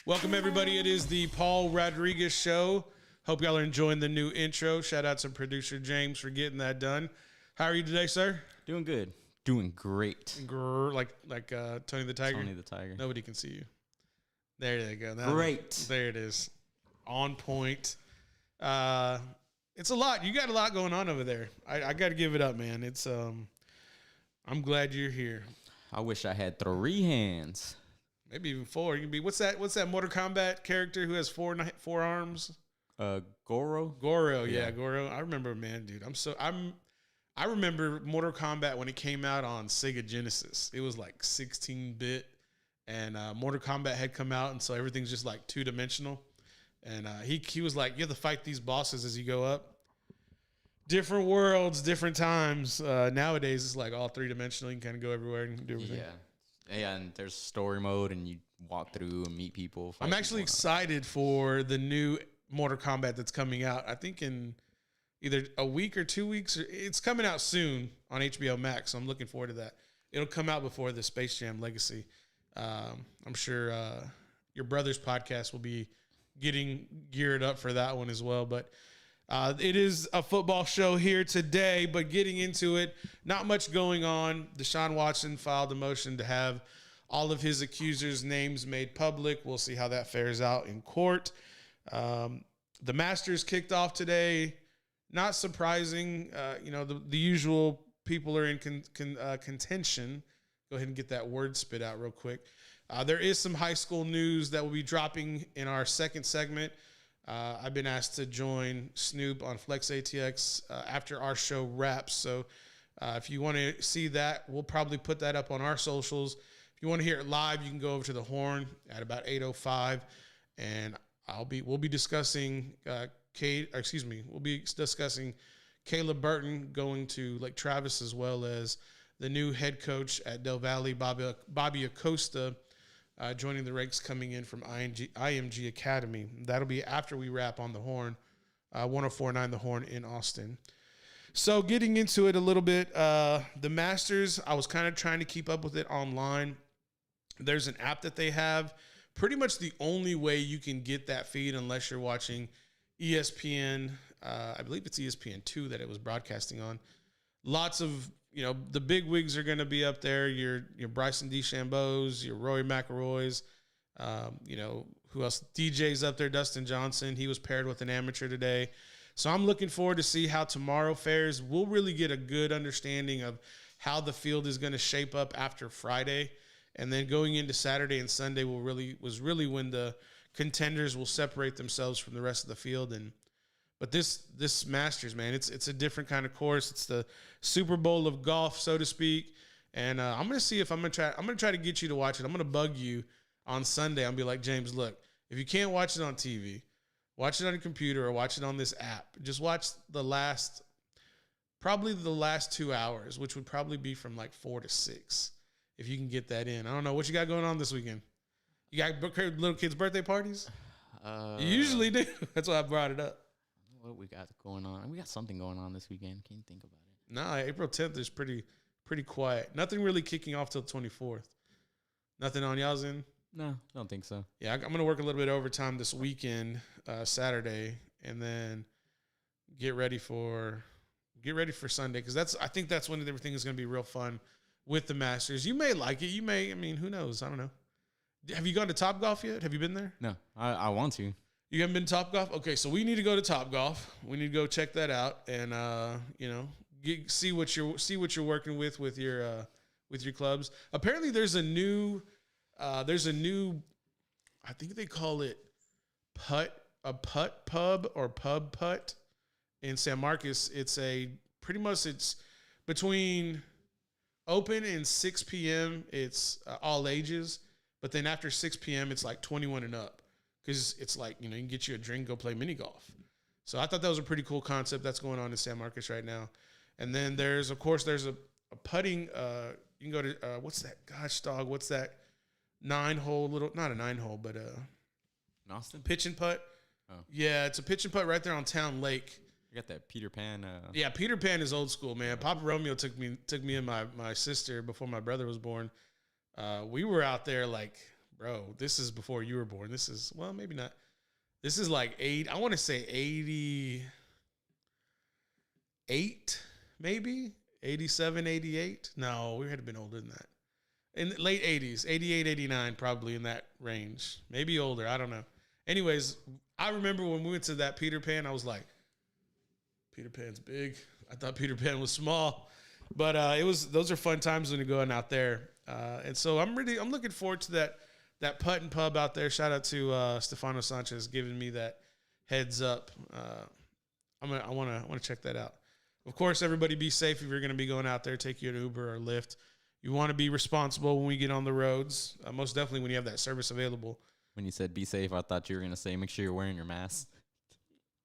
Welcome, everybody. It is the Paul Rodriguez Show. Hope y'all are enjoying the new intro. Shout out to producer James for getting that done. How are you today, sir? Doing good. Doing great. Like Tony the Tiger? Tony the Tiger. Nobody can see you. There you go. Great. There it is. On point. It's a lot. You got a lot going on over there. I got to give it up, man. It's I'm glad you're here. I wish I had 3 hands. Maybe even 4. You can be what's that Mortal Kombat character who has 4 arms? Goro. Goro, yeah, Goro. I remember, man, dude. I remember Mortal Kombat when it came out on Sega Genesis. It was like 16-bit, and Mortal Kombat had come out, and so everything's just like 2-dimensional. And he was like, you have to fight these bosses as you go up. Different worlds, different times. Nowadays, it's like all 3-dimensional. You can kind of go everywhere and do everything. Yeah, and there's story mode, and you walk through and meet people. I'm actually excited for the new Mortal Kombat that's coming out. I think in either a week or 2 weeks. It's coming out soon on HBO Max, so I'm looking forward to that. It'll come out before the Space Jam Legacy. I'm sure your brother's podcast will be getting geared up for that one as well. But it is a football show here today, but getting into it, not much going on. Deshaun Watson filed a motion to have all of his accusers' names made public. We'll see how that fares out in court. The Masters kicked off today. Not surprising. The usual people are in contention. Go ahead and get that word spit out real quick. There is some high school news that will be dropping in our second segment. I've been asked to join Snoop on Flex ATX after our show wraps. So if you want to see that, we'll probably put that up on our socials. If you want to hear it live, you can go over to the Horn at about 8:05, and we'll be discussing we'll be discussing Caleb Burton going to Lake Travis, as well as the new head coach at Del Valle, Bobby Acosta, joining the ranks coming in from IMG Academy. That'll be after we wrap on the Horn, 104.9 The Horn in Austin. So getting into it a little bit, the Masters, I was kind of trying to keep up with it online. There's an app that they have. Pretty much the only way you can get that feed, unless you're watching ESPN, I believe it's ESPN2 that it was broadcasting on. Lots of, the big wigs are going to be up there. Your Bryson DeChambeau's, your Rory McIlroy's, who else? DJ's up there, Dustin Johnson. He was paired with an amateur today. So I'm looking forward to see how tomorrow fares. We'll really get a good understanding of how the field is going to shape up after Friday. And then going into Saturday and Sunday was really when the contenders will separate themselves from the rest of the field. But this Masters, man, it's a different kind of course. It's the Super Bowl of golf, so to speak. And I'm gonna see if I'm gonna try to get you to watch it. I'm gonna bug you on Sunday. I'll be like, James, look, if you can't watch it on TV, watch it on your computer or watch it on this app. Just watch probably the last 2 hours, which would probably be from like 4 to 6. If you can get that in. I don't know. What you got going on this weekend? You got little kids' birthday parties? You usually do. That's why I brought it up. What we got going on? We got something going on this weekend. Can't think about it. No, April 10th is pretty quiet. Nothing really kicking off till 24th. Nothing on y'all's end? No, I don't think so. Yeah, I'm going to work a little bit overtime this weekend, Saturday, and then get ready for Sunday, because I think that's when everything is going to be real fun. With the Masters. You may like it. Who knows? I don't know. Have you gone to Topgolf yet? Have you been there? No, I want to. You haven't been to Topgolf? Okay, so we need to go to Topgolf. We need to go check that out and see what you're working with your clubs. Apparently there's a new I think they call it putt pub or pub putt in San Marcos. It's between open and 6 p.m. It's all ages, but then after 6 p.m. it's like 21 and up, because it's like, you can get you a drink, go play mini golf. So I thought that was a pretty cool concept that's going on in San Marcos right now. And then there's a putting. You can go to what's that? Gosh, dog, what's that? 9-hole not a 9-hole, but in Austin? Pitch and putt. Oh. Yeah, it's a pitch and putt right there on Town Lake. You got that Peter Pan. Yeah, Peter Pan is old school, man. Papa Romeo took me and my sister before my brother was born. We were out there like bro, this is before you were born. This is, well, maybe not. This is like I want to say 88, maybe 87, 88. No, we had been older than that. In the late 80s, 88, 89, probably in that range. Maybe older. I don't know. Anyways, I remember when we went to that Peter Pan, I was like, Peter Pan's big. I thought Peter Pan was small. But those are fun times when you're going out there. And so I'm looking forward to that putt and pub out there. Shout out to Stefano Sanchez giving me that heads up. I want to check that out. Of course, everybody be safe if you're going to be going out there. Take you an Uber or Lyft. You want to be responsible when we get on the roads. Most definitely when you have that service available. When you said be safe, I thought you were going to say make sure you're wearing your mask.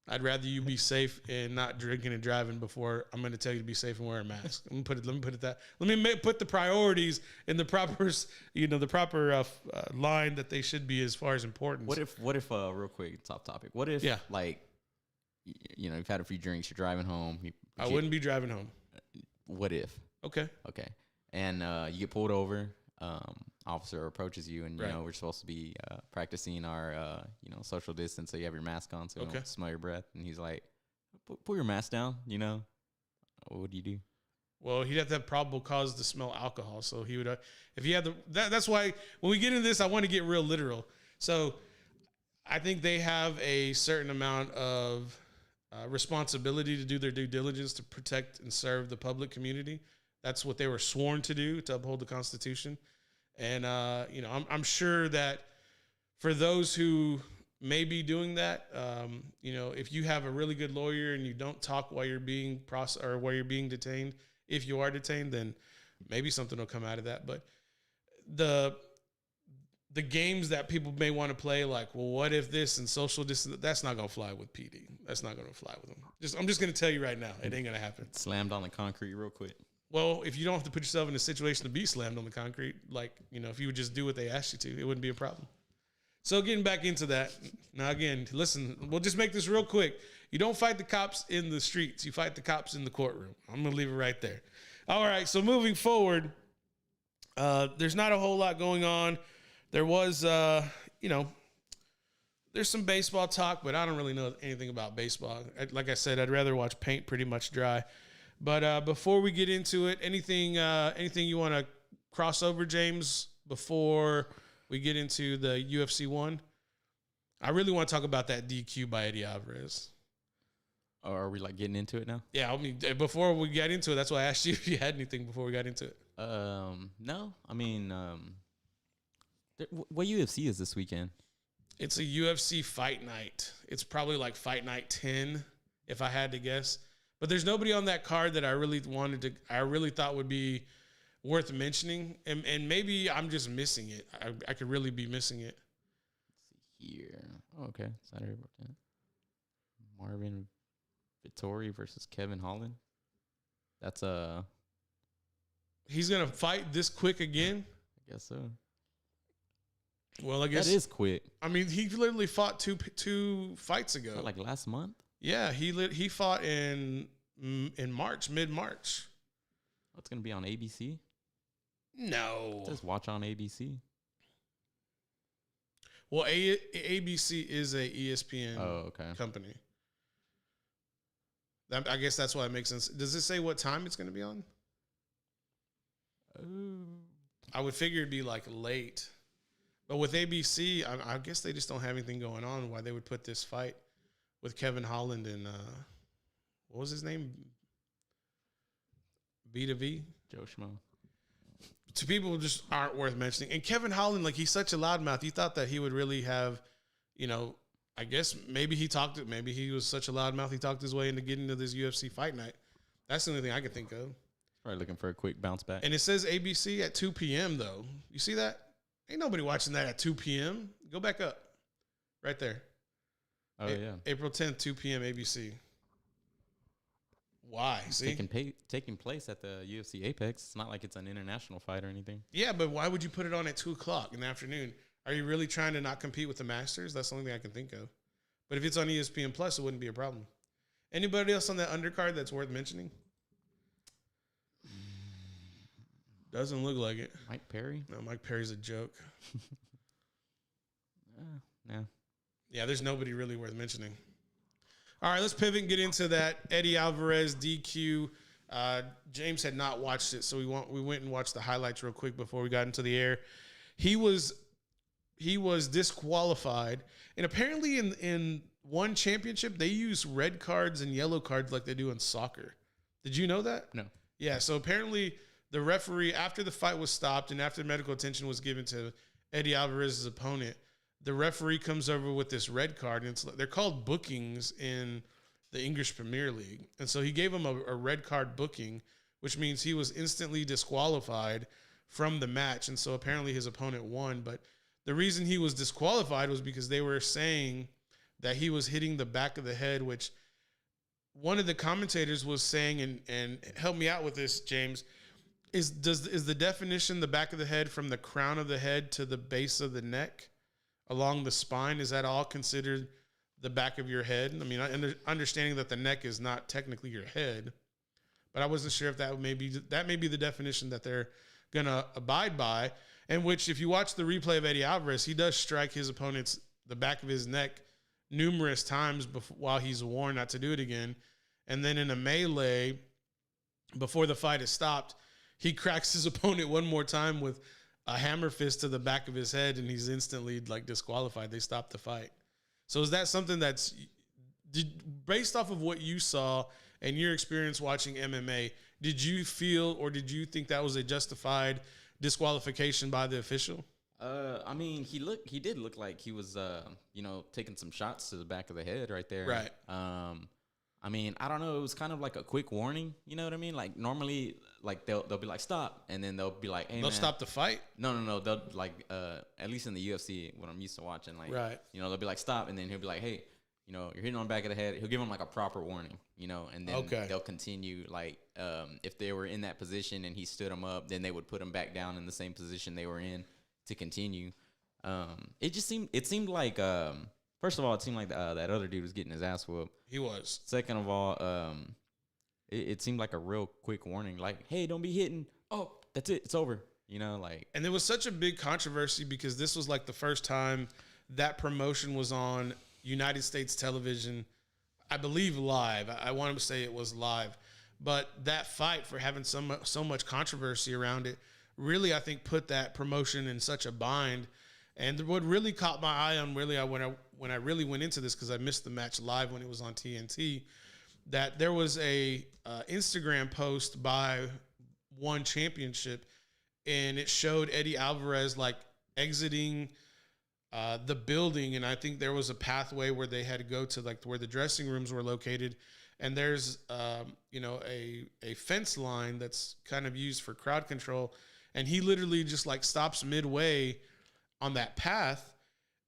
I'd rather you be safe and not drinking and driving before I'm going to tell you to be safe and wear a mask. Let me put the priorities in the proper, the proper line that they should be as far as importance. What if real quick, top topic. What if like, you've had a few drinks, you're driving home. I wouldn't be driving home. What if? Okay. And you get pulled over. Officer approaches you, and right. We're supposed to be practicing our social distance, so you have your mask on, so you don't smell your breath. And he's like, "Pull your mask down." What do you do? Well, he'd have to have probable cause to smell alcohol, so he would. If he had that's why when we get into this, I want to get real literal. So, I think they have a certain amount of responsibility to do their due diligence to protect and serve the public community. That's what they were sworn to do, to uphold the Constitution. And, I'm sure that for those who may be doing that, if you have a really good lawyer and you don't talk while you're being while you're being detained, if you are detained, then maybe something will come out of that. But the games that people may want to play, like, well, what if this and social distance, that's not going to fly with PD. That's not going to fly with them. I'm just going to tell you right now, it ain't going to happen. Slammed on the concrete real quick. Well, if you don't have to put yourself in a situation to be slammed on the concrete, like, if you would just do what they asked you to, it wouldn't be a problem. So getting back into that, now again, listen, we'll just make this real quick. You don't fight the cops in the streets. You fight the cops in the courtroom. I'm going to leave it right there. All right, so moving forward, there's not a whole lot going on. There was, there's some baseball talk, but I don't really know anything about baseball. Like I said, I'd rather watch paint pretty much dry. But before we get into it, anything you want to cross over, James, before we get into the UFC 1? I really want to talk about that DQ by Eddie Alvarez. Or are we getting into it now? Yeah, I mean, before we got into it, that's why I asked you if you had anything before we got into it. No. I mean, what UFC is this weekend? It's a UFC fight night. It's probably like Fight Night 10, if I had to guess. But there's nobody on that card that I really thought would be worth mentioning. And maybe I'm just missing it. I could really be missing it. Let's see here. Oh, okay. Saturday. Marvin Vettori versus Kevin Holland. That's he's going to fight this quick again? I guess so. Well, I guess. That is quick. I mean, he literally fought two fights ago. Like last month? Yeah, he fought in March, mid-March. Oh, it's going to be on ABC? No. Just watch on ABC. Well, ABC is a ESPN company. I guess that's why it makes sense. Does it say what time it's going to be on? I would figure it'd be like late. But with ABC, I guess they just don't have anything going on why they would put this fight with Kevin Holland and what was his name? B2V? Joe Schmo. To people who just aren't worth mentioning. And Kevin Holland, he's such a loudmouth. You thought that he would really have, I guess maybe he was such a loudmouth he talked his way into getting to this UFC fight night. That's the only thing I can think of. Probably looking for a quick bounce back. And it says ABC at 2 p.m. though. You see that? Ain't nobody watching that at 2 p.m. Go back up. Right there. Oh, yeah. April 10th, 2 p.m. ABC. Why? See? Taking place at the UFC Apex. It's not like it's an international fight or anything. Yeah, but why would you put it on at 2 o'clock in the afternoon? Are you really trying to not compete with the Masters? That's the only thing I can think of. But if it's on ESPN Plus, it wouldn't be a problem. Anybody else on that undercard that's worth mentioning? Doesn't look like it. Mike Perry? No, Mike Perry's a joke. Yeah. Yeah, there's nobody really worth mentioning. All right, let's pivot and get into that Eddie Alvarez DQ. James had not watched it, so we went and watched the highlights real quick before we got into the air. He was disqualified, and apparently in one championship they use red cards and yellow cards like they do in soccer. Did you know that? No. Yeah, so apparently the referee, after the fight was stopped and after medical attention was given to Eddie Alvarez's opponent, the referee comes over with this red card, and they're called bookings in the English Premier League. And so he gave him a red card booking, which means he was instantly disqualified from the match. And so apparently his opponent won. But the reason he was disqualified was because they were saying that he was hitting the back of the head, which one of the commentators was saying, and help me out with this, James, is the definition the back of the head from the crown of the head to the base of the neck along the spine? Is that all considered the back of your head? I mean, understanding that the neck is not technically your head, but I wasn't sure if that may be the definition that they're going to abide by, and which, if you watch the replay of Eddie Alvarez, he does strike his opponent's the back of his neck numerous times while he's warned not to do it again. And then in a melee, before the fight is stopped, he cracks his opponent one more time with a hammer fist to the back of his head, and he's instantly disqualified. They stop the fight. So is that something that's based off of what you saw and your experience watching MMA, did you feel or did you think that was a justified disqualification by the official? I mean, he did look like he was, taking some shots to the back of the head right there. Right. I mean, I don't know. It was kind of like a quick warning. You know what I mean? Like normally, like they'll be like stop, and then they'll be like, hey, they'll stop the fight. No. They'll at least in the UFC, what I'm used to watching, like, right. They'll be like stop, and then he'll be like, hey, you're hitting on the back of the head. He'll give him like a proper warning, and then they'll continue. Like, if they were in that position and he stood them up, then they would put him back down in the same position they were in to continue. It seemed like, first of all, it seemed like that other dude was getting his ass whooped. He was. Second of all, it seemed like a real quick warning, like, hey, don't be hitting. Oh, that's it. It's over. And there was such a big controversy because this was like the first time that promotion was on United States television, I believe live. I want to say it was live. But that fight, for having so much controversy around it, really, I think, put that promotion in such a bind. And what really caught my eye on when I really went into this, because I missed the match live when it was on TNT, that there was a Instagram post by One Championship, and it showed Eddie Alvarez exiting the building, and I think there was a pathway where they had to go to where the dressing rooms were located, and there's a fence line that's kind of used for crowd control, and he literally just stops midway on that path,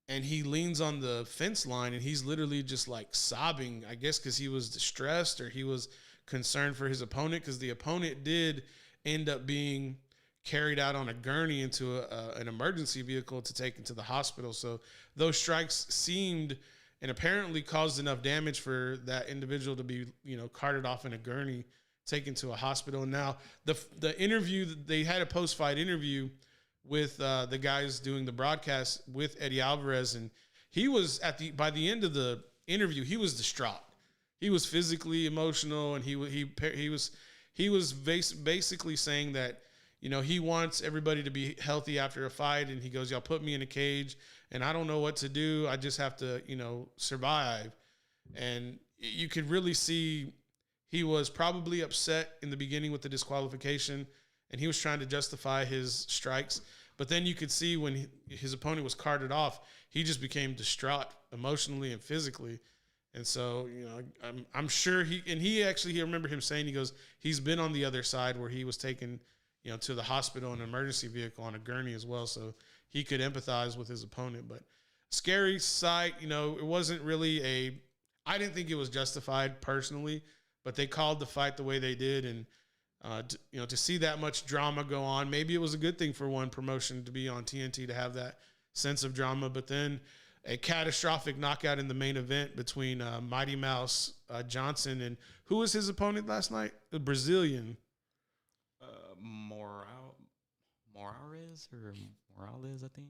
and he leans on the fence line, and he's literally just sobbing, I guess because he was distressed or he was concerned for his opponent, because the opponent did end up being carried out on a gurney into an emergency vehicle to take into the hospital. So those strikes seemed and apparently caused enough damage for that individual to be, carted off in a gurney, taken to a hospital. Now, the interview, they had a post-fight interview with the guys doing the broadcast with Eddie Alvarez, and he was by the end of the interview, he was distraught. He was physically emotional, and he was basically saying that, he wants everybody to be healthy after a fight, and he goes, y'all put me in a cage, and I don't know what to do. I just have to, survive. And you could really see he was probably upset in the beginning with the disqualification, and he was trying to justify his strikes. But then you could see when his opponent was carted off, he just became distraught emotionally and physically. And so, I'm sure I remember him saying, he goes, he's been on the other side where he was taken, to the hospital in an emergency vehicle on a gurney as well. So he could empathize with his opponent. But scary sight, it wasn't really I didn't think it was justified personally, but they called the fight the way they did. And, to see that much drama go on, maybe it was a good thing for one promotion to be on TNT, to have that sense of drama. But then a catastrophic knockout in the main event between Mighty Mouse Johnson and who was his opponent last night? The Brazilian. Morales, I think.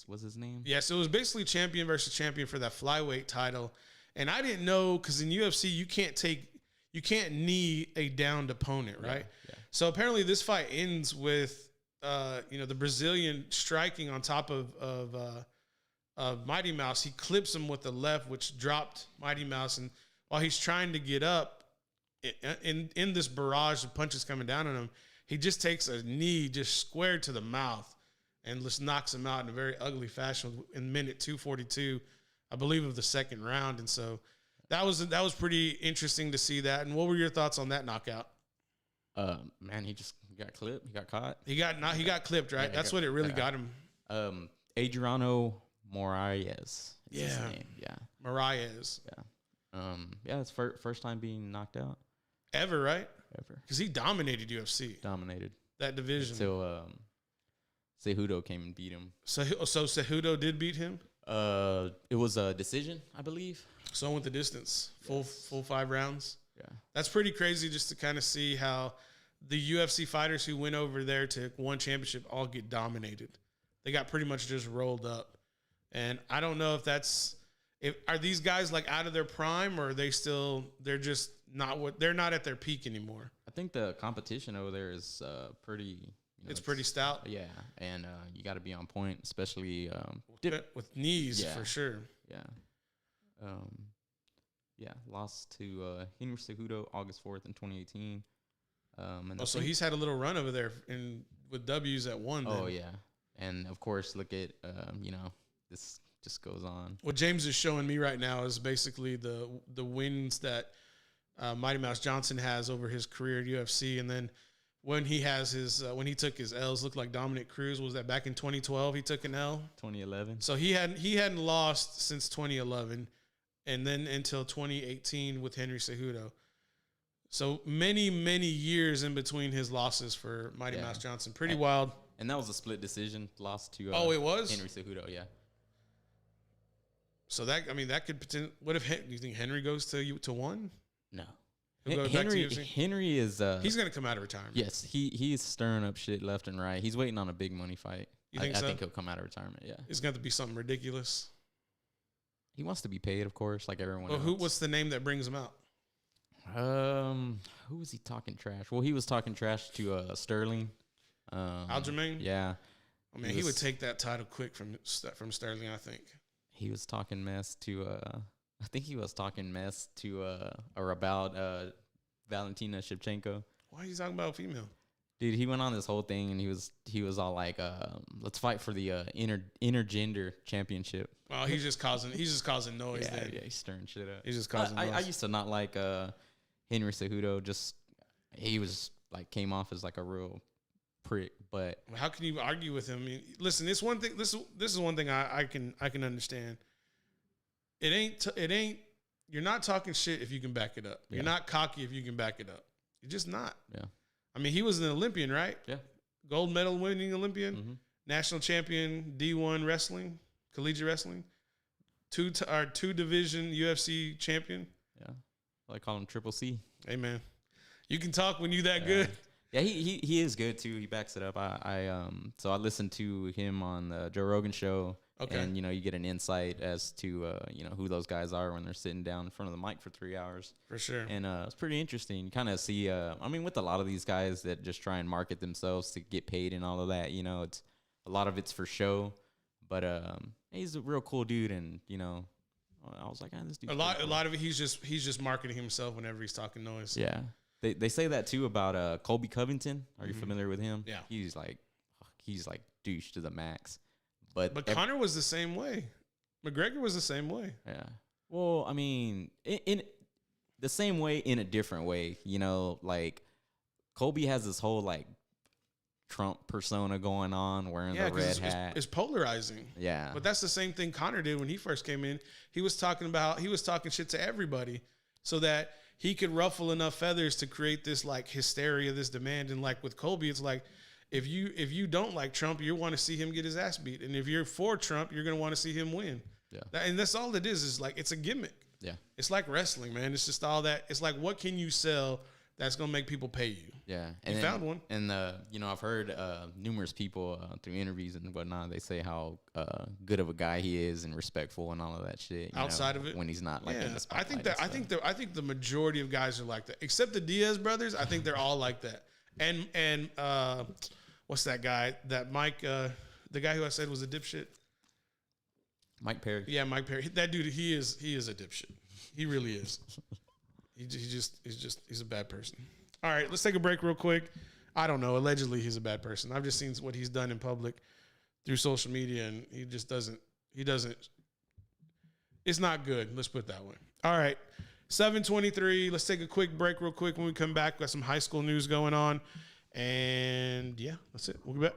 was his name? Yeah, so it was basically champion versus champion for that flyweight title. And I didn't know, because in UFC you can't knee a downed opponent, right? Yeah. So apparently this fight ends with the Brazilian striking on top of Mighty Mouse. He clips him with the left, which dropped Mighty Mouse, and while he's trying to get up in this barrage of punches coming down on him, he just takes a knee just square to the mouth and just knocks him out in a very ugly fashion in minute 2:42, I believe, of the second round. And so that was pretty interesting to see that. And what were your thoughts on that knockout? Man, he got clipped. He got caught. He got clipped, right? Yeah, That's what it really got him. Adriano Moraes. Yeah. His name. Yeah. Moraes. Yeah. It's first time being knocked out Ever, right? ever. Because he dominated UFC, Dominated that division. until Cejudo came and beat him. So Cejudo did beat him. It was a decision, I believe. So went the distance, full 5 rounds. Yeah. That's pretty crazy just to kind of see how the UFC fighters who went over there to one championship all get dominated. They got pretty much just rolled up. And I don't know are these guys like out of their prime, or are they're just they're not at their peak anymore. I think the competition over there is pretty. It's pretty stout. Yeah, and you got to be on point, especially with knees, for sure. Yeah. Lost to Henry Cejudo August 4th in 2018. So he's had a little run over there with W's at 1. Oh, yeah. And, of course, look at, this just goes on. What James is showing me right now is basically the wins that Mighty Mouse Johnson has over his career at UFC. And then when he took his L's, looked like Dominic Cruz. Was that back in 2012 he took an L? 2011. So he hadn't lost since 2011, and then until 2018 with Henry Cejudo. So many, many years in between his losses for Mighty Mouse Johnson. Pretty wild. And that was a split decision, lost to it was? Henry Cejudo, yeah. So that could potentially. What if do you think Henry goes to 1? No. Henry is he's going to come out of retirement. Yes, he's stirring up shit left and right. He's waiting on a big money fight. You think so? I think he'll come out of retirement, yeah. It's going to be something ridiculous. He wants to be paid, of course, like everyone else. What's the name that brings him out? Who was he talking trash? Well, he was talking trash to Sterling. Aljamain? Yeah. I mean, he would take that title quick from Sterling, I think. He was talking mess to I think he was talking mess to or about Valentina Shevchenko. Why are you talking about a female? Dude, he went on this whole thing and he was all like, let's fight for the intergender championship. Well, he's just causing noise. Yeah, he's stirring shit up. He's just causing noise. I used to not like Henry Cejudo. Just he was like came off as like a real prick. But how can you argue with him? I mean, listen, this one thing. This is one thing I can understand. It ain't. You're not talking shit if you can back it up. You're not cocky if you can back it up. You're just not. Yeah. I mean, he was an Olympian, right? Yeah. Gold medal winning Olympian, national champion, D1 wrestling, collegiate wrestling, two division UFC champion. Yeah. I call him Triple C. Hey man, you can talk when you that good. Yeah, he is good too. He backs it up. So I listened to him on the Joe Rogan show. Okay. And you get an insight as to who those guys are when they're sitting down in front of the mic for 3 hours. For sure. And it's pretty interesting. You kind of see. With a lot of these guys that just try and market themselves to get paid and all of that. It's a lot of it's for show. But he's a real cool dude, and I was like, this dude. A lot of it, he's just marketing himself whenever he's talking noise. Yeah. They say that too about Colby Covington. Are you familiar with him? Yeah. He's like douche to the max. But Conor was the same way. McGregor was the same way. Yeah. Well, I mean, in the same way in a different way. Like Colby has this whole like Trump persona going on, wearing the red hat. It's polarizing. Yeah. But that's the same thing Conor did when he first came in. He was talking shit to everybody so that he could ruffle enough feathers to create this like hysteria, this demand. And like with Colby, it's like, if you don't like Trump, you want to see him get his ass beat. And if you're for Trump, you're going to want to see him win. Yeah. And that's all it is like, it's a gimmick. Yeah. It's like wrestling, man. It's just all that. It's like, what can you sell that's gonna make people pay you. Yeah, and you found one. And I've heard numerous people through interviews and whatnot. They say how good of a guy he is and respectful and all of that shit. Outside of it, when he's not like in the spotlight. I think the majority of guys are like that, except the Diaz brothers. I think they're all like that. And what's that guy? That Mike, the guy who I said was a dipshit. Mike Perry. Yeah, Mike Perry. That dude, he is a dipshit. He really is. He's a bad person. All right, let's take a break real quick. I don't know. Allegedly, he's a bad person. I've just seen what he's done in public through social media, and he just doesn't. It's not good. Let's put it that way. All right, 7:23. Let's take a quick break real quick. When we come back, we got some high school news going on. And, yeah, that's it. We'll be back.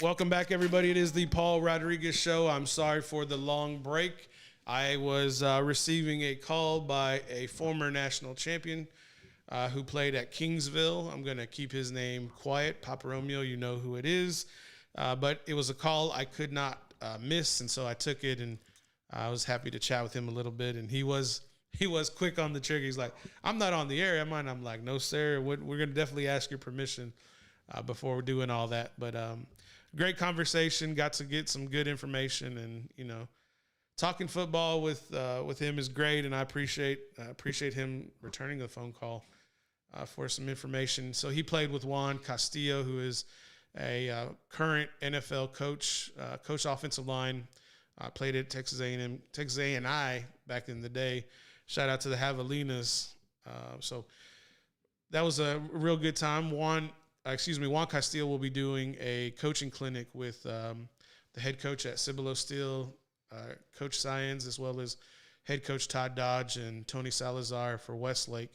Welcome back, everybody. It is the Paul Rodriguez Show. I'm sorry for the long break. I was receiving a call by a former national champion who played at Kingsville. I'm going to keep his name quiet. Papa Romeo, you know who it is. But it was a call I could not miss, and so I took it, and I was happy to chat with him a little bit. And he was quick on the trigger. He's like, "I'm not on the air, am I?" And I'm like, "No, sir. We're going to definitely ask your permission before we're doing all that." But great conversation. Got to get some good information, and talking football with him is great, and I appreciate him returning the phone call for some information. So he played with Juan Castillo, who is a current NFL coach, coach offensive line. Played at Texas A&M, Texas A&I back in the day. Shout out to the Javelinas. So that was a real good time. Juan Castillo will be doing a coaching clinic with the head coach at Cibolo Steel, Coach Science, as well as head coach Todd Dodge and Tony Salazar for Westlake,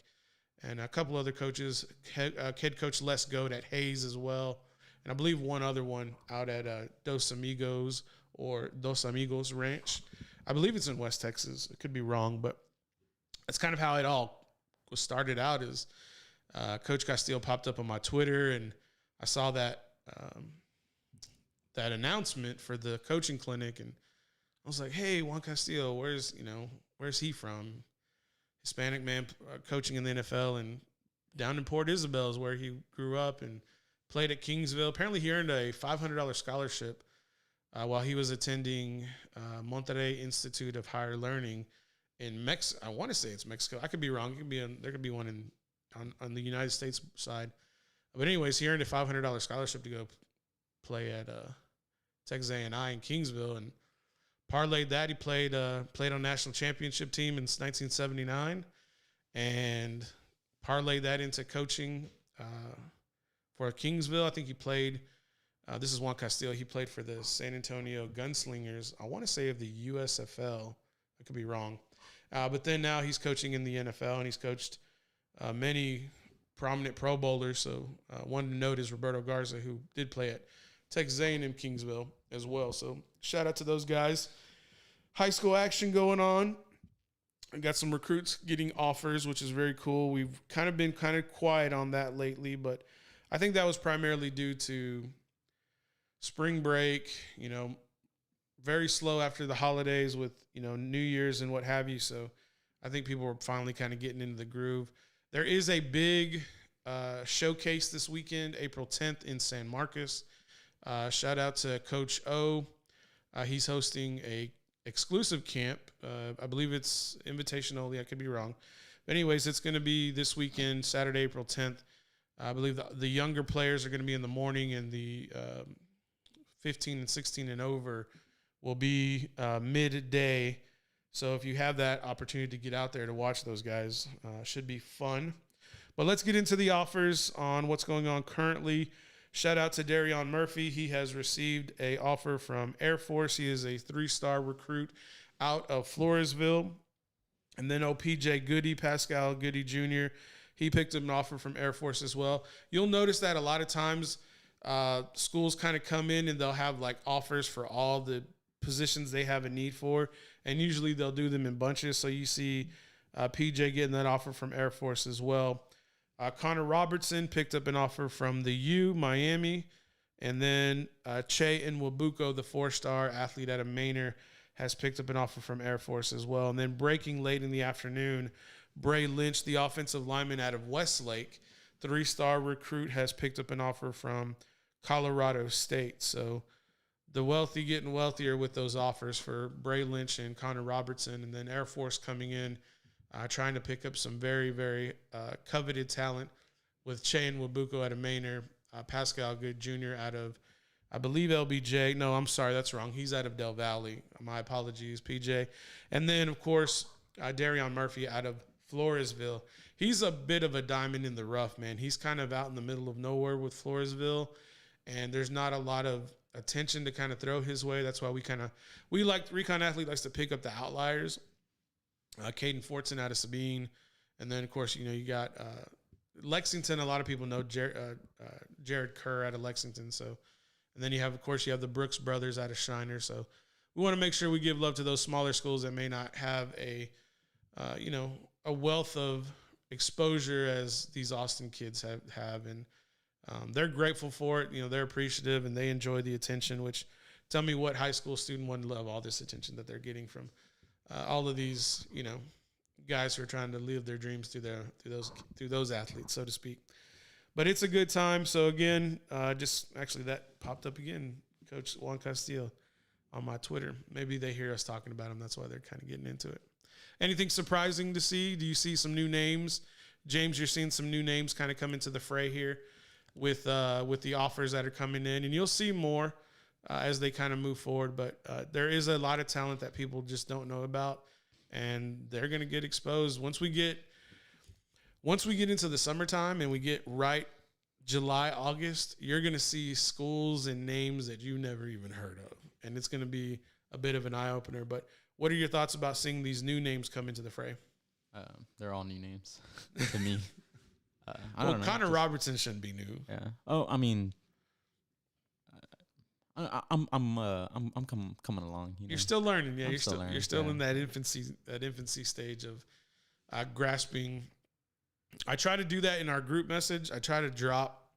and a couple other coaches, head coach Les Goat at Hayes as well, and I believe one other one out at Dos Amigos Ranch. I believe it's in West Texas. I could be wrong, but that's kind of how it all was started out. Is Coach Castillo popped up on my Twitter, and I saw that announcement for the coaching clinic, and I was like, "Hey, Juan Castillo, where's he from? Hispanic man coaching in the NFL, and down in Port Isabel is where he grew up and played at Kingsville. Apparently, he earned a $500 scholarship while he was attending Monterrey Institute of Higher Learning in Mexico. I want to say it's Mexico. I could be wrong. There could be one on the United States side. But anyways, he earned a $500 scholarship to go play at Texas A&I in Kingsville, and parlayed that. He played on national championship team in 1979, and parlayed that into coaching for Kingsville. I think he played. This is Juan Castillo. He played for the San Antonio Gunslingers. I want to say of the USFL. I could be wrong. But then now he's coaching in the NFL, and he's coached many prominent Pro Bowlers. So one to note is Roberto Garza, who did play at Texas A&M Kingsville as well. So shout out to those guys. High school action going on. I got some recruits getting offers, which is very cool. We've kind of been quiet on that lately, but I think that was primarily due to spring break, very slow after the holidays with, New Year's and what have you. So I think people were finally kind of getting into the groove. There is a big showcase this weekend, April 10th in San Marcos. Shout out to Coach O. He's hosting a exclusive camp. I believe it's invitation only. I could be wrong. But anyways, it's going to be this weekend, Saturday, April 10th. I believe the younger players are going to be in the morning, and the 15 and 16 and over will be midday. So if you have that opportunity to get out there to watch those guys, should be fun. But let's get into the offers on what's going on currently. Shout out to Darion Murphy. He has received an offer from Air Force. He is a 3-star recruit out of Floresville. And then PJ Goody, Pascal Goody Jr., he picked up an offer from Air Force as well. You'll notice that a lot of times schools kind of come in and they'll have like offers for all the positions they have a need for. And usually they'll do them in bunches. So you see PJ getting that offer from Air Force as well. Connor Robertson picked up an offer from the U, Miami. And then Che Nwabuko, the 4-star athlete out of Manor, has picked up an offer from Air Force as well. And then breaking late in the afternoon, Bray Lynch, the offensive lineman out of Westlake, 3-star recruit, has picked up an offer from Colorado State. So the wealthy getting wealthier with those offers for Bray Lynch and Connor Robertson. And then Air Force coming in, trying to pick up some very, very coveted talent with Che Nwabuko out of Manor, Pascal Good Jr. out of, I believe, LBJ. No, I'm sorry, that's wrong. He's out of Del Valle. My apologies, PJ. And then, of course, Darion Murphy out of Floresville. He's a bit of a diamond in the rough, man. He's kind of out in the middle of nowhere with Floresville, and there's not a lot of attention to kind of throw his way. That's why Recon Athlete likes to pick up the outliers. Caden Fortson out of Sabine. And then, of course, you got Lexington. A lot of people know Jared Kerr out of Lexington. So And then of course, you have the Brooks brothers out of Shiner. So we want to make sure we give love to those smaller schools that may not have a wealth of exposure as these Austin kids have. And they're grateful for it. They're appreciative and they enjoy the attention, which tell me what high school student wouldn't love all this attention that they're getting from all of these, guys who are trying to live their dreams through those athletes, so to speak. But it's a good time. So again, that popped up again, Coach Juan Castillo on my Twitter. Maybe they hear us talking about him. That's why they're kind of getting into it. Anything surprising to see? Do you see some new names? James, you're seeing some new names kind of come into the fray here with the offers that are coming in, and you'll see more as they kind of move forward. But there is a lot of talent that people just don't know about, and they're going to get exposed once we get into the summertime and we get right July, August. You're going to see schools and names that you never even heard of, and it's going to be a bit of an eye opener. But what are your thoughts about seeing these new names come into the fray? They're all new names to me. I don't know. Connor Robertson shouldn't be new. Yeah. Oh, I mean, I'm coming along. You're still learning. Yeah, you're still in that infancy stage of grasping. I try to do that in our group message. I try to drop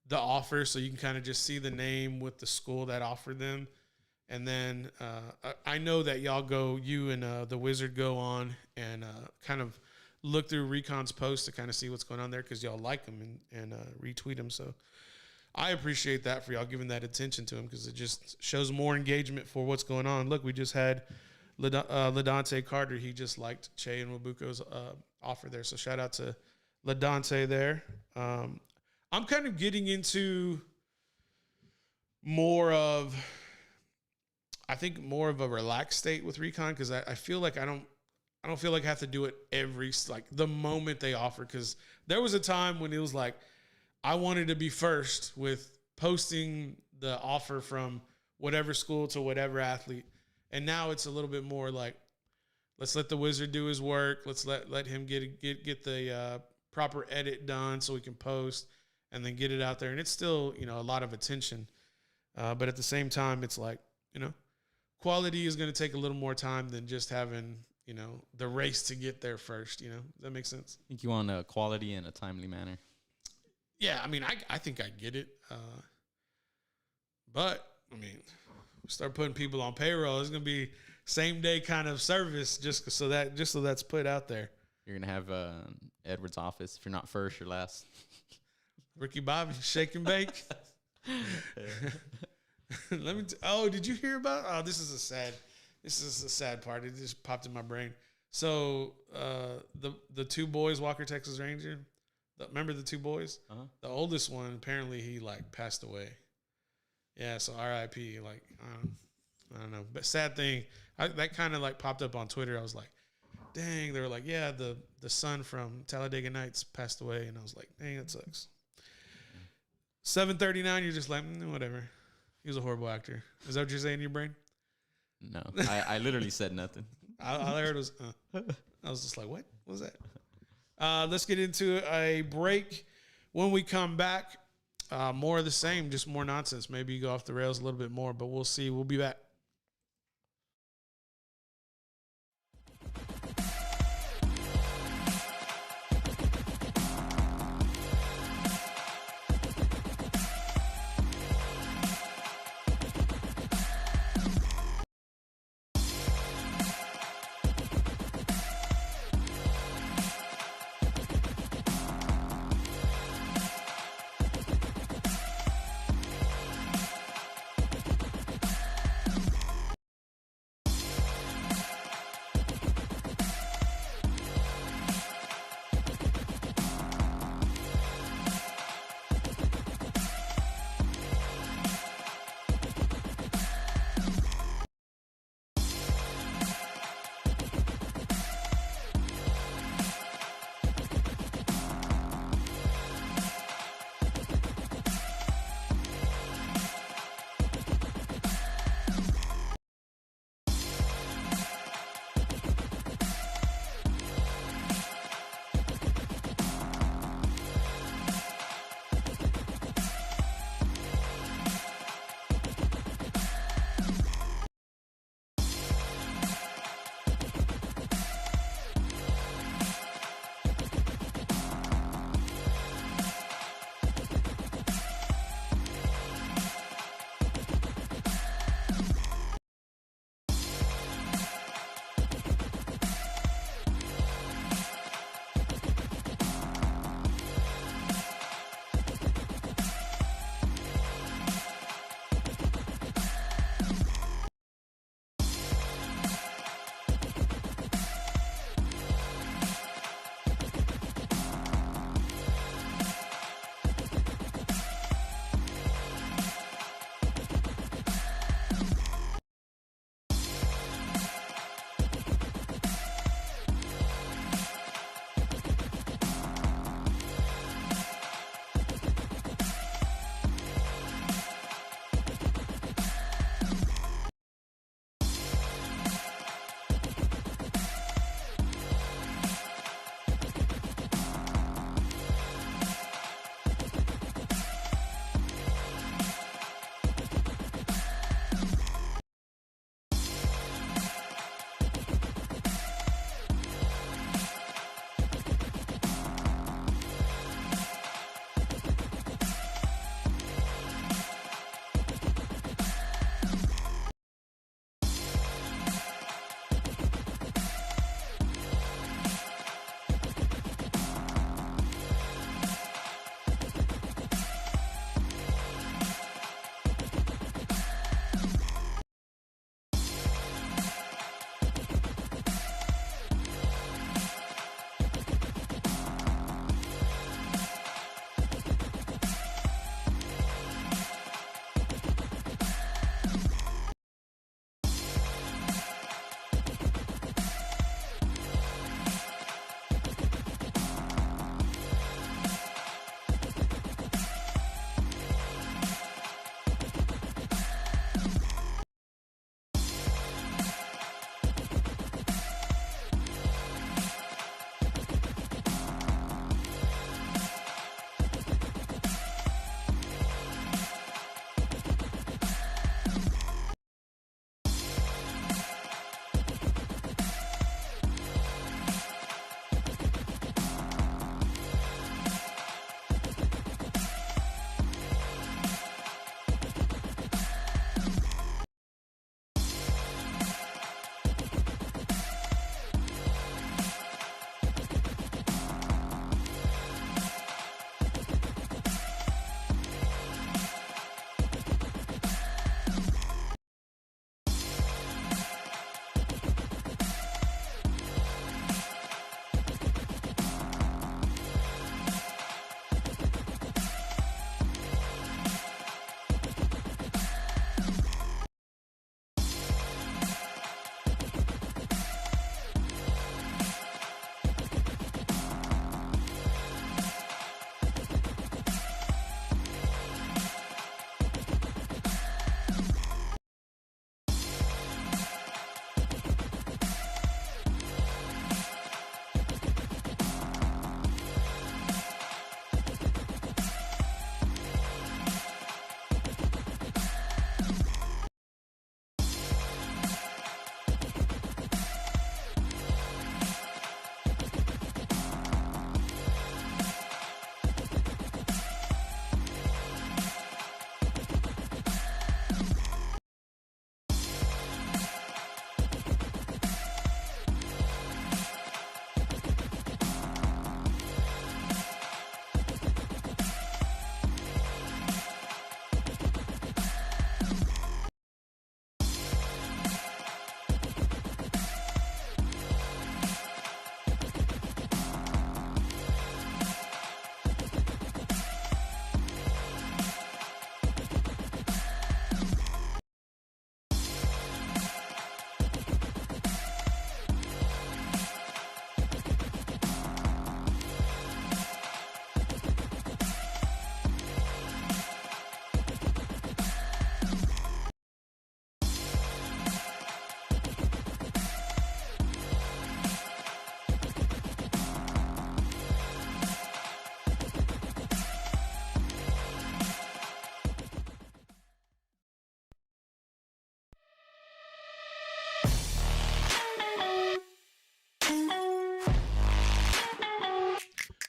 the offer so you can kind of just see the name with the school that offered them. And then I know that you and the Wizard go on and kind of look through Recon's posts to kind of see what's going on there because y'all like them and retweet them. So I appreciate that for y'all giving that attention to him because it just shows more engagement for what's going on. Look, we just had LaDante Carter. He just liked Che and Wabuko's offer there. So shout out to LaDante there. I'm kind of getting into more of a relaxed state with Recon because I feel like I don't feel like I have to do it the moment they offer, because there was a time when it was like I wanted to be first with posting the offer from whatever school to whatever athlete, and now it's a little bit more like let's let the Wizard do his work, let's let him get the proper edit done so we can post and then get it out there, and it's still a lot of attention, but at the same time it's like quality is going to take a little more time than just having the race to get there first. Does that make sense? I think you want a quality in a timely manner. Yeah, I mean, I think I get it. But, I mean, start putting people on payroll. It's going to be same day kind of service just so that's put out there. You're going to have Edward's office. If you're not first, you're last. Ricky Bobby, shake and bake. Did you hear about? This is a sad part. It just popped in my brain. So the two boys, Walker Texas Ranger. Remember the two boys? Uh-huh. The oldest one, apparently he passed away. Yeah, so R.I.P. I don't know, but sad thing. That kind of popped up on Twitter. I was like, dang. They were like, yeah, the son from Talladega Nights passed away, and I was like, dang, that sucks. 7:39. You're just like, whatever. He was a horrible actor. Is that what you're saying in your brain? No, I literally said nothing. All I heard was, I was just like, what was that? Let's get into a break. When we come back, more of the same, just more nonsense. Maybe you go off the rails a little bit more, but we'll see. We'll be back.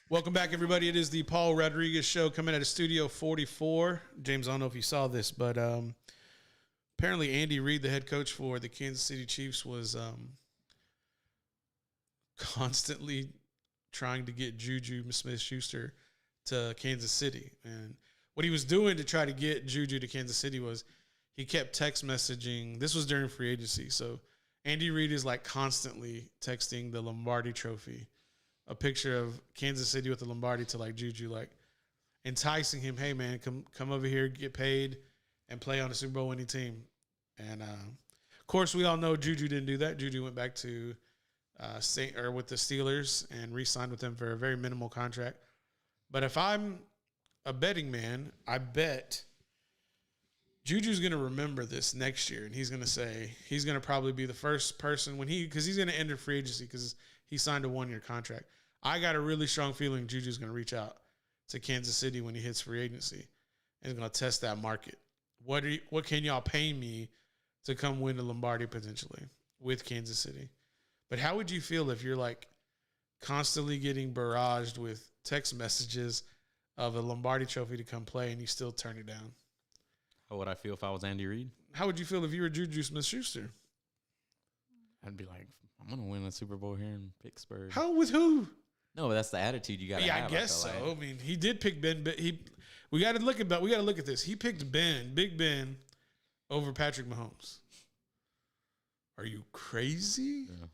Welcome back, everybody. It is the Paul Rodriguez Show coming out of Studio 44. James, I don't know if you saw this, but apparently Andy Reid, the head coach for the Kansas City Chiefs, was constantly trying to get Juju Smith-Schuster to Kansas City. And what he was doing to try to get Juju to Kansas City was he kept text messaging. This was during free agency. So Andy Reid is like constantly texting the Lombardi Trophy, a picture of Kansas City with the Lombardi to like Juju, like enticing him, hey man, come over here, get paid, and play on a Super Bowl winning team. And of course, we all know Juju didn't do that. Juju went back to with the Steelers and re-signed with them for a very minimal contract. But if I'm a betting man, I bet Juju's going to remember this next year, and he's going to say he's going to probably be the first person because he's going to enter free agency because he signed a 1-year contract. I got a really strong feeling Juju's going to reach out to Kansas City when he hits free agency and he's going to test that market. What can y'all pay me to come win the Lombardi potentially with Kansas City? But how would you feel if you're like constantly getting barraged with text messages of a Lombardi Trophy to come play and you still turn it down? How would I feel if I was Andy Reid? How would you feel if you were Juju Smith-Schuster? I'd be like, I'm going to win a Super Bowl here in Pittsburgh. How? With who? No, but that's the attitude you got to have. Yeah, I guess so. Like. I mean, he did pick Ben. But we got to look at this. He picked Big Ben, over Patrick Mahomes. Are you crazy? Yeah.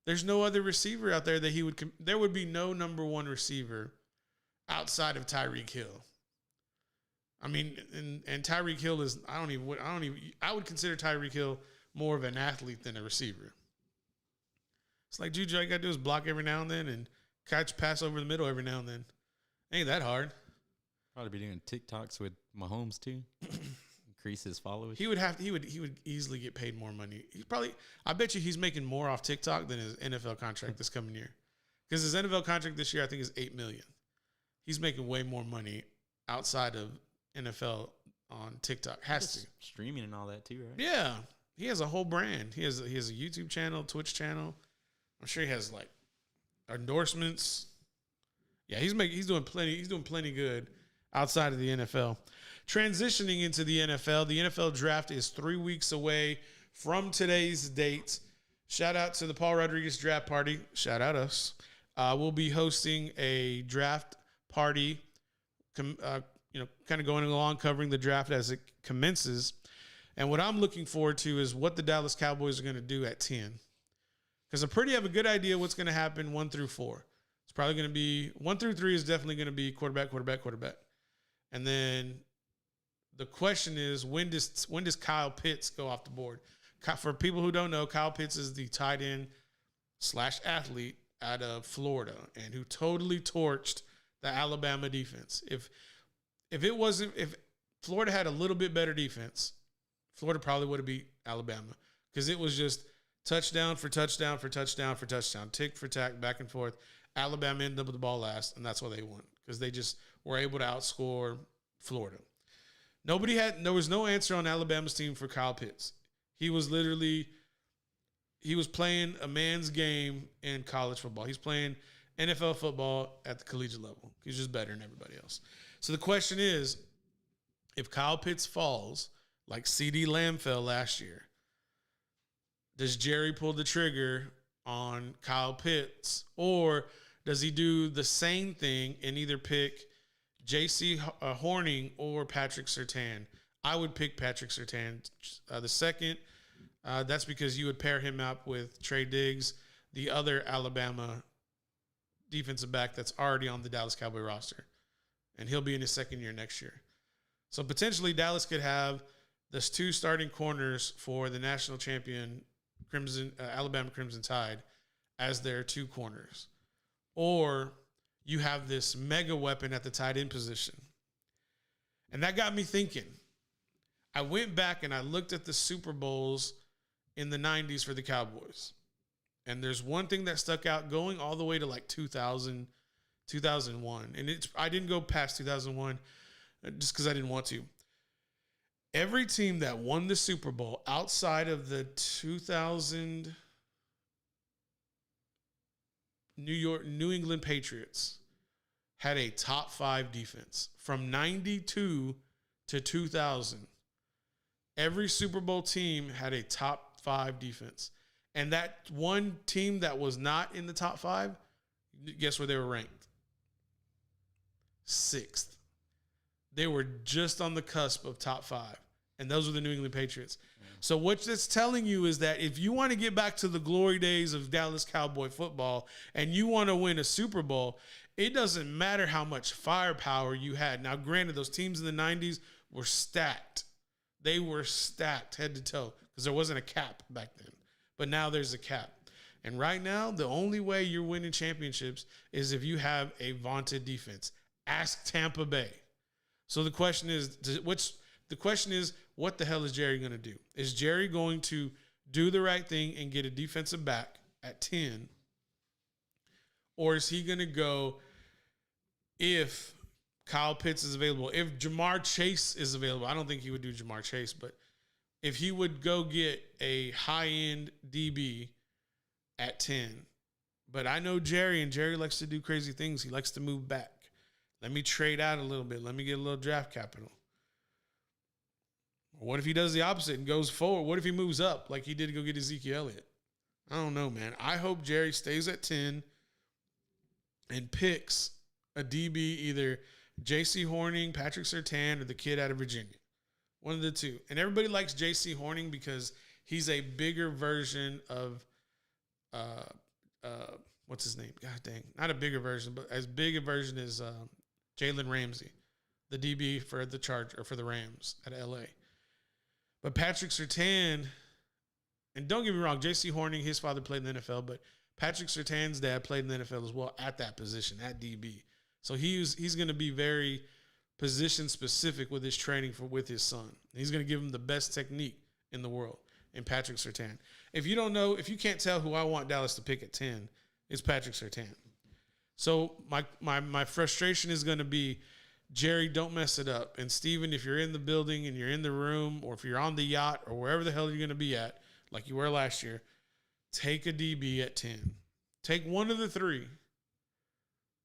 There's no other receiver out there that he would. There would be no number one receiver outside of Tyreek Hill. I mean, and Tyreek Hill is. I would consider Tyreek Hill more of an athlete than a receiver. It's like Juju, all you got to do is block every now and then and catch pass over the middle every now and then. Ain't that hard. Probably be doing TikToks with Mahomes too. Increase his followers. He would easily get paid more money. I bet you he's making more off TikTok than his NFL contract this coming year. Because his NFL contract this year I think is $8 million. He's making way more money outside of NFL on TikTok. Has to. Streaming and all that too, right? Yeah. He has a whole brand. He has a YouTube channel, Twitch channel. I'm sure he has like endorsements. Yeah, he's doing plenty good outside of the NFL. Transitioning into the NFL draft is 3 weeks away from today's date. Shout out to the Paul Rodriguez Draft Party. Shout out us. We'll be hosting a draft party, kind of going along, covering the draft as it commences. And what I'm looking forward to is what the Dallas Cowboys are going to do at 10. Because I have a good idea what's going to happen 1 through 4. It's probably going to be 1 through 3 is definitely going to be quarterback. And then the question is, when does Kyle Pitts go off the board? For people who don't know, Kyle Pitts is the tight end / athlete out of Florida and who totally torched the Alabama defense. If Florida had a little bit better defense, Florida probably would have beat Alabama because it was just touchdown for touchdown for touchdown for touchdown, tick for tack, back and forth. Alabama ended up with the ball last, and that's why they won because they just were able to outscore Florida. There was no answer on Alabama's team for Kyle Pitts. He was playing a man's game in college football. He's playing NFL football at the collegiate level. He's just better than everybody else. So the question is, if Kyle Pitts falls like CeeDee Lamb fell last year, does Jerry pull the trigger on Kyle Pitts, or does he do the same thing and either pick J.C. Horning or Patrick Surtain? I would pick Patrick Surtain the second. That's because you would pair him up with Trey Diggs, the other Alabama defensive back that's already on the Dallas Cowboy roster, and he'll be in his second year next year. So potentially Dallas could have those 2 starting corners for the national champion Alabama Crimson Tide as their 2 corners. Or you have this mega weapon at the tight end position. And that got me thinking. I went back and I looked at the Super Bowls in the 90s for the Cowboys. And there's one thing that stuck out going all the way to like 2000, 2001. And I didn't go past 2001 just because I didn't want to. Every team that won the Super Bowl outside of the 2000, New England Patriots had a top 5 defense from 92 to 2000. Every Super Bowl team had a top 5 defense. And that one team that was not in the top 5, guess where they were ranked? 6th. They were just on the cusp of top 5. And those were the New England Patriots. So what that's telling you is that if you want to get back to the glory days of Dallas Cowboy football and you want to win a Super Bowl, it doesn't matter how much firepower you had. Now, granted, those teams in the 90s were stacked. They were stacked head to toe because there wasn't a cap back then. But now there's a cap. And right now, the only way you're winning championships is if you have a vaunted defense. Ask Tampa Bay. So the question is, what the hell is Jerry going to do? Is Jerry going to do the right thing and get a defensive back at 10? Or is he going to go, if Kyle Pitts is available, if Jamar Chase is available? I don't think he would do Jamar Chase, but if he would go get a high-end DB at 10. But I know Jerry, and Jerry likes to do crazy things. He likes to move back. Let me trade out a little bit. Let me get a little draft capital. What if he does the opposite and goes forward? What if he moves up like he did to go get Ezekiel Elliott? I don't know, man. I hope Jerry stays at 10 and picks a DB, either J.C. Horning, Patrick Surtain, or the kid out of Virginia. One of the two. And everybody likes J.C. Horning because he's a bigger version of, what's his name? God dang. Not a bigger version, but as big a version as Jalen Ramsey, the DB for the for the Rams at L.A. But Patrick Surtain, and don't get me wrong, J.C. Horning, his father played in the NFL, but Patrick Surtain's dad played in the NFL as well at that position, at DB. So he's going to be very position specific with his training with his son. He's going to give him the best technique in the world in Patrick Surtain. If you can't tell who I want Dallas to pick at 10, it's Patrick Surtain. So my frustration is going to be, Jerry, don't mess it up. And Steven, if you're in the building and you're in the room, or if you're on the yacht or wherever the hell you're going to be at, like you were last year, take a DB at 10. Take one of the 3.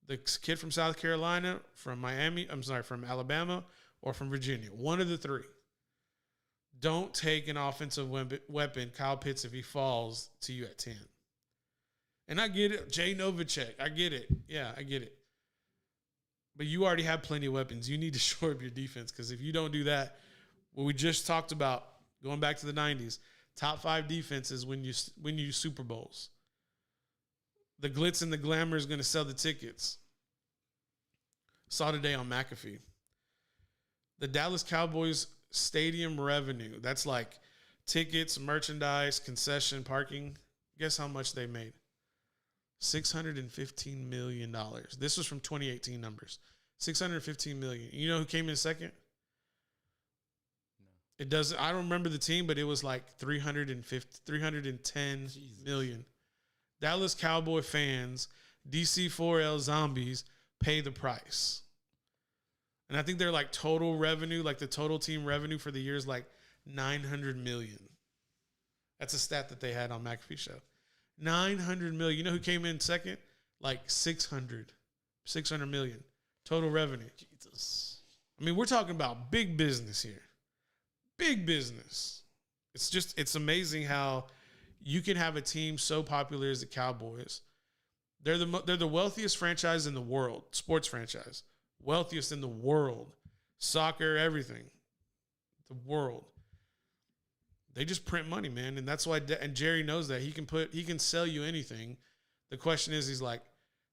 The kid from South Carolina, from Alabama, or from Virginia. One of the 3. Don't take an offensive weapon, Kyle Pitts, if he falls to you at 10. And I get it. Jay Novacek, I get it. Yeah, I get it. But you already have plenty of weapons. You need to shore up your defense, because if you don't do that, what we just talked about, going back to the 90s, top 5 defenses when you Super Bowls. The glitz and the glamour is going to sell the tickets. Saw today on McAfee. The Dallas Cowboys stadium revenue, that's like tickets, merchandise, concession, parking. Guess how much they made? $615 million. This was from 2018 numbers. $615 million. You know who came in second? It doesn't. I don't remember the team, but it was like 310 million. Dallas Cowboy fans, DC4L zombies, pay the price. And I think they're like total revenue, like the total team revenue for the year is like 900 million. That's a stat that they had on McAfee show. 900 million. You know who came in second? Like 600 million total revenue. Jesus. I mean, we're talking about big business here. Big business. It's amazing how you can have a team so popular as the Cowboys. They're the wealthiest franchise in the world, sports franchise. Wealthiest in the world. Soccer, everything. The world. They just print money, man. And that's why, and Jerry knows that. He can sell you anything. The question is, he's like,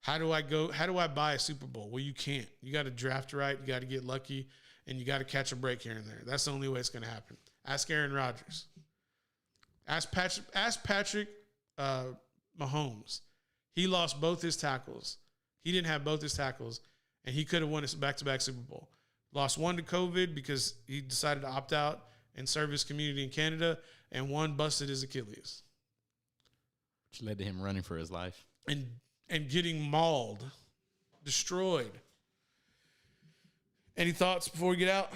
how do I buy a Super Bowl? Well, you can't. You got to draft right. You got to get lucky. And you got to catch a break here and there. That's the only way it's going to happen. Ask Aaron Rodgers. Ask Patrick Mahomes. He lost both his tackles. He didn't have both his tackles, and he could have won a back-to-back Super Bowl. Lost one to COVID because he decided to opt out and serve his community in Canada, and one busted his Achilles. Which led to him running for his life. And getting mauled, destroyed. Any thoughts before we get out?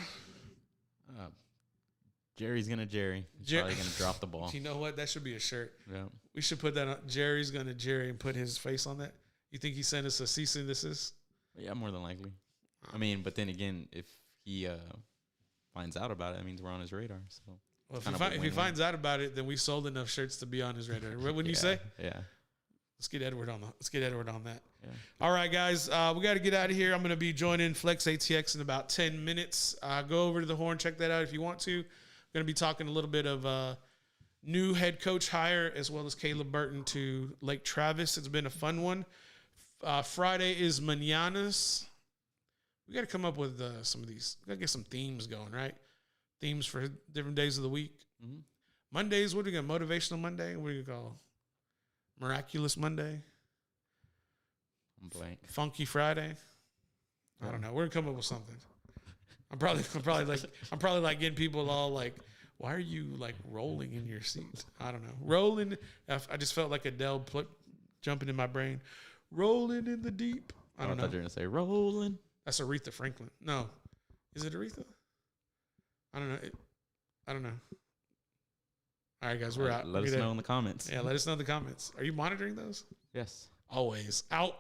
Jerry's going to Jerry. He's probably going to drop the ball. You know what? That should be a shirt. Yeah. We should put that on. Jerry's going to Jerry and put his face on that. You think he sent us a cease and desist? Yeah, more than likely. I mean, but then again, if he finds out about it, that means we're on his radar. So, well, if he finds out about it, then we sold enough shirts to be on his radar. What would you say? Yeah. Let's get Edward on that. Yeah. All right, guys, we got to get out of here. I'm going to be joining Flex ATX in about 10 minutes. Go over to the Horn, check that out if you want to. I'm going to be talking a little bit of new head coach hire as well as Caleb Burton to Lake Travis. It's been a fun one. Friday is Mananas. We got to come up with some of these. We got to get some themes going, right? Themes for different days of the week. Mm-hmm. Mondays, what do we got? Motivational Monday? What do you call? Miraculous Monday. I'm blank. Funky Friday. I don't know. We're gonna come up with something. I'm probably like getting people all like, why are you like rolling in your seats? I don't know. Rolling. I just felt like Adele jumping in my brain. Rolling in the deep. I don't know. I thought you were gonna say rolling. That's Aretha Franklin. No, is it Aretha? I don't know. I don't know. All right, guys, we're out. Let us know in the comments. Yeah, let us know in the comments. Are you monitoring those? Yes. Always. Out.